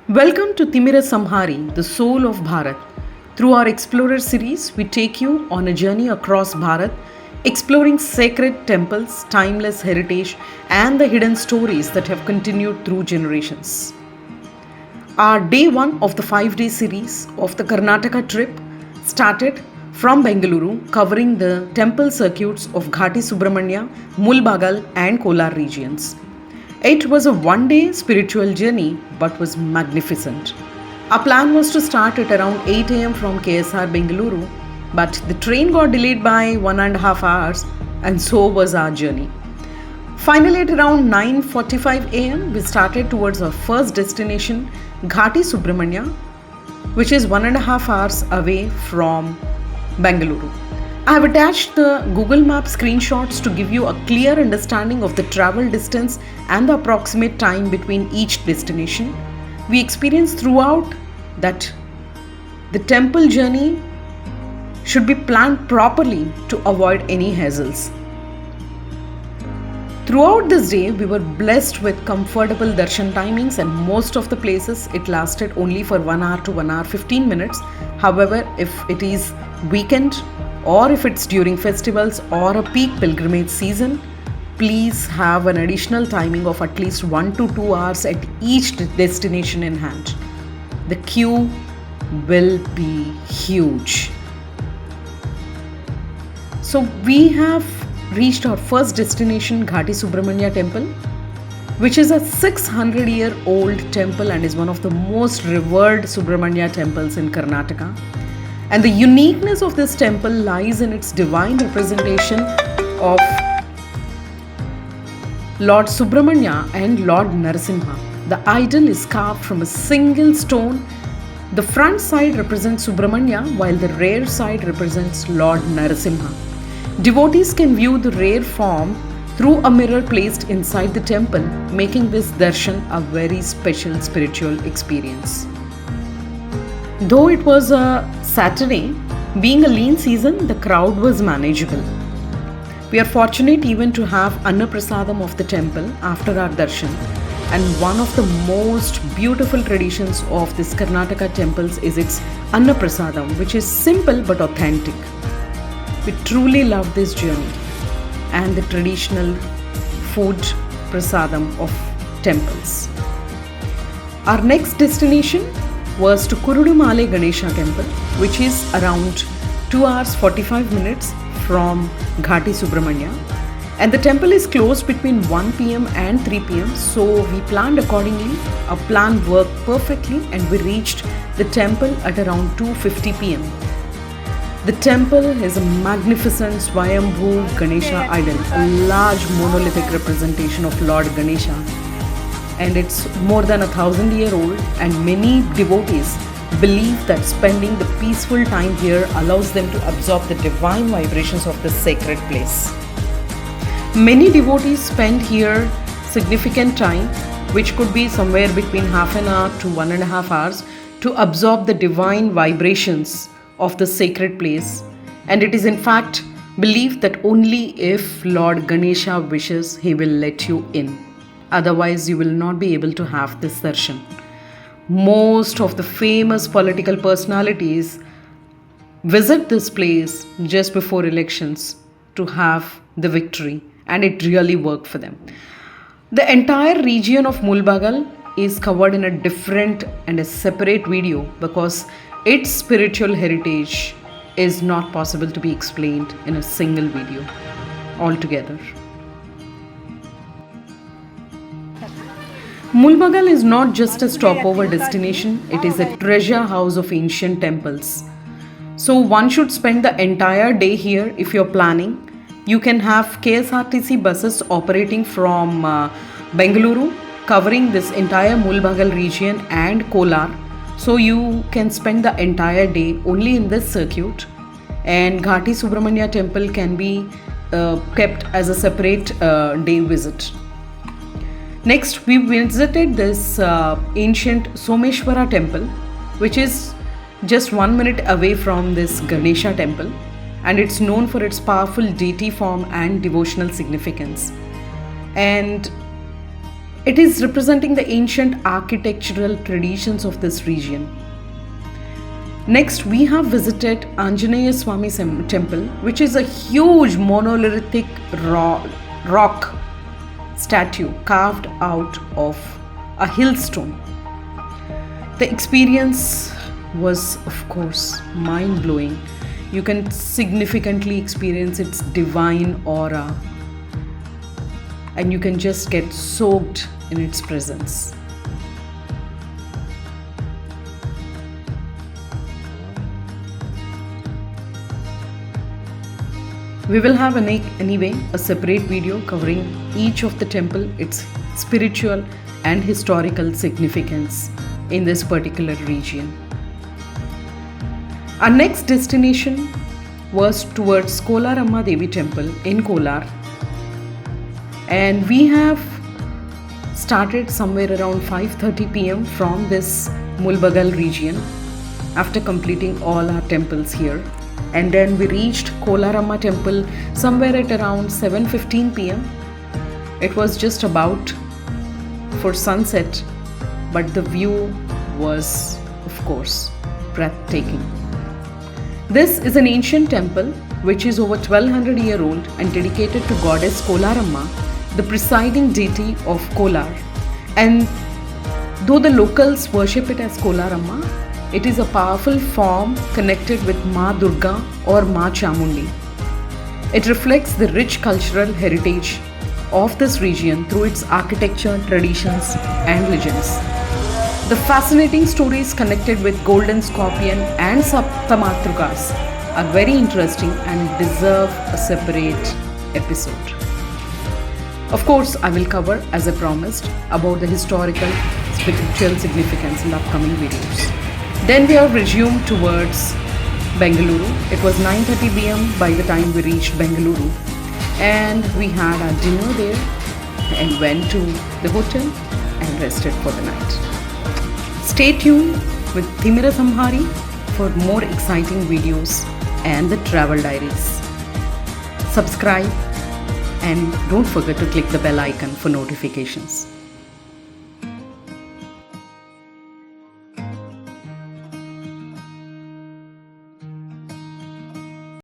Welcome to Timira Samhari, the soul of Bharat. Through our Explorer series, we take you on a journey across Bharat, exploring sacred temples, timeless heritage, and the hidden stories that have continued through generations. Our day one of the 5 day series of the Karnataka trip started from Bengaluru, covering the temple circuits of Ghati Subramanya, Mulbagal, and Kolar regions. It was a 1 day spiritual journey but was magnificent. Our plan was to start at around 8 am from KSR Bengaluru, but the train got delayed by 1.5 hours, and so was our journey. Finally, at around 9:45 am, we started towards our first destination, Ghati Subramanya, which is 1.5 hours away from Bengaluru. I have attached the Google Map screenshots to give you a clear understanding of the travel distance and the approximate time between each destination. We experienced throughout that the temple journey should be planned properly to avoid any hassles. Throughout this day, we were blessed with comfortable darshan timings, and most of the places it lasted only for 1 hour to 1 hour 15 minutes. However, if it is weekend or if it's during festivals or a peak pilgrimage season, please have an additional timing of at least 1 to 2 hours at each destination in hand. The queue will be huge. So we have reached our first destination, Ghati Subramanya Temple, which is a 600-year-old temple and is one of the most revered Subramanya temples in Karnataka. And the uniqueness of this temple lies in its divine representation of Lord Subramanya and Lord Narasimha. The idol is carved from a single stone. The front side represents Subramanya, while the rear side represents Lord Narasimha. Devotees can view the rear form through a mirror placed inside the temple, making this darshan a very special spiritual experience. Though it was a Saturday, being a lean season, the crowd was manageable. We are fortunate even to have Annaprasadam of the temple after our darshan, and one of the most beautiful traditions of this Karnataka temples is its Annaprasadam, which is simple but authentic. We truly love this journey and the traditional food prasadam of temples. Our next destination was to Kurudumale Ganesha temple, which is around 2 hours 45 minutes from Ghati Subramanya. And the temple is closed between 1 pm and 3 pm, so we planned accordingly. Our plan worked perfectly and we reached the temple at around 2:50 pm. The temple is a magnificent Swayambhu Ganesha idol, a large monolithic representation of Lord Ganesha. And it's more than 1,000-year-old, and many devotees believe that spending the peaceful time here allows them to absorb the divine vibrations of this sacred place. Many devotees spend here significant time, which could be somewhere between half an hour to 1.5 hours, to absorb the divine vibrations of the sacred place. And it is in fact believed that only if Lord Ganesha wishes, he will let you in. Otherwise, you will not be able to have this darshan. Most of the famous political personalities visit this place just before elections to have the victory, and it really worked for them. The entire region of Mulbagal is covered in a different and a separate video because its spiritual heritage is not possible to be explained in a single video altogether. Mulbagal is not just a stopover destination, it is a treasure house of ancient temples. So one should spend the entire day here if you're planning. You can have KSRTC buses operating from Bengaluru, covering this entire Mulbagal region and Kolar. So you can spend the entire day only in this circuit, and Ghati Subramanya temple can be kept as a separate day visit. Next, we visited this ancient Someshwara temple, which is just 1 minute away from this Ganesha temple, and it's known for its powerful deity form and devotional significance. And It is representing the ancient architectural traditions of this region. Next, we have visited Anjaneya Swami temple, which is a huge monolithic rock statue carved out of a hillstone. The experience was, of course, mind-blowing. You can significantly experience its divine aura, and you can just get soaked in its presence. We will have anyway a separate video covering each of the temple, its spiritual and historical significance in this particular region. Our next destination was towards Kolar Amma Devi temple in Kolar, and we have started somewhere around 5:30 p.m. from this Mulbagal region after completing all our temples here. And then we reached Kolar Amma temple somewhere at around 7:15 p.m. It was just about for sunset, but the view was, of course, breathtaking. This is an ancient temple which is over 1200 years old and dedicated to goddess Kolar Amma, the presiding deity of Kolar. And though the locals worship it as Kolar Amma, it is a powerful form connected with Ma Durga or Ma Chamundi. It reflects the rich cultural heritage of this region through its architecture, traditions, and legends. The fascinating stories connected with Golden Scorpion and Saptamatrukas are very interesting and deserve a separate episode. Of course, I will cover, as I promised, about the historical, spiritual significance in the upcoming videos. Then we have resumed towards Bengaluru. It was 9:30 p.m. by the time we reached Bengaluru, and we had our dinner there and went to the hotel and rested for the night. Stay tuned with Thimira Samhari for more exciting videos and the travel diaries. Subscribe and don't forget to click the bell icon for notifications.